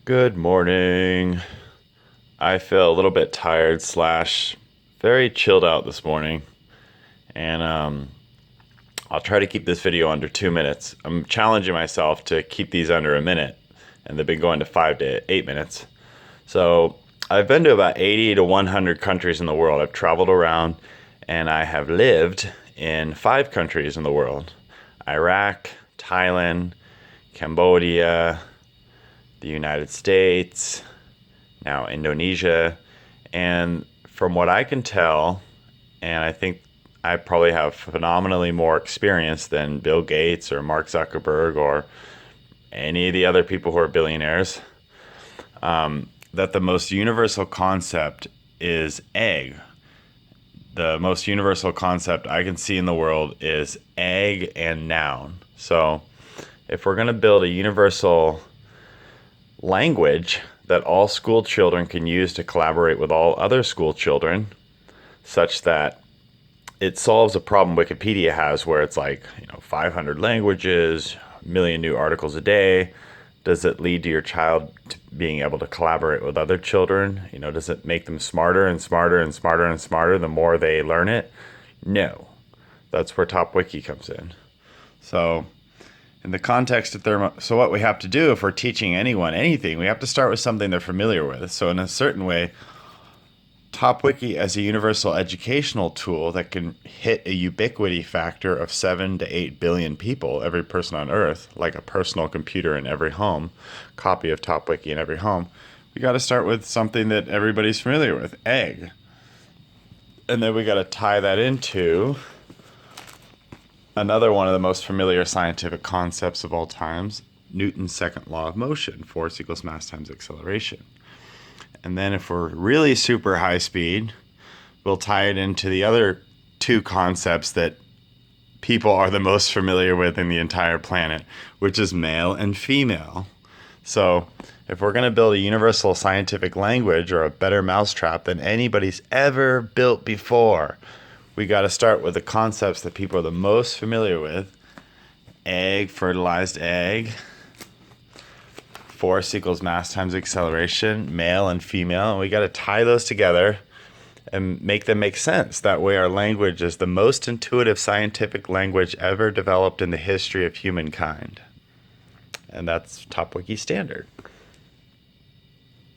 Good morning. I feel a little bit tired slash very chilled out this morning, and I'll try to keep this video under 2 minutes. I'm challenging myself to keep these under a minute, and they've been going to 5 to 8 minutes. So I've been to about 80 to 100 countries in the world. I've traveled around, and I have lived in 5 countries in the world: Iraq, Thailand, Cambodia, the United States, now Indonesia. And from what I can tell, and I think I probably have phenomenally more experience than Bill Gates or Mark Zuckerberg or any of the other people who are billionaires, that the most universal concept is egg. The most universal concept I can see in the world is egg and noun. So if we're going to build a universal language that all school children can use to collaborate with all other school children, such that it solves a problem Wikipedia has where it's like, 500 languages, a million new articles a day. Does it lead to your child to being able to collaborate with other children? Does it make them smarter and smarter and smarter and smarter the more they learn it? No. That's where top-Wiki comes in. So in the context of so what we have to do if we're teaching anyone anything, we have to start with something they're familiar with. So in a certain way, top-Wiki as a universal educational tool that can hit a ubiquity factor of 7 to 8 billion people, every person on Earth, like a personal computer in every home, copy of top-Wiki in every home, we got to start with something that everybody's familiar with, egg. And then we got to tie that into another one of the most familiar scientific concepts of all times, Newton's second law of motion, force equals mass times acceleration. And then if we're really super high speed, we'll tie it into the other 2 concepts that people are the most familiar with in the entire planet, which is male and female. So if we're going to build a universal scientific language or a better mousetrap than anybody's ever built before, we got to start with the concepts that people are the most familiar with: egg, fertilized egg, force equals mass times acceleration, male and female. And we got to tie those together and make them make sense. That way our language is the most intuitive scientific language ever developed in the history of humankind. And that's top-Wiki standard.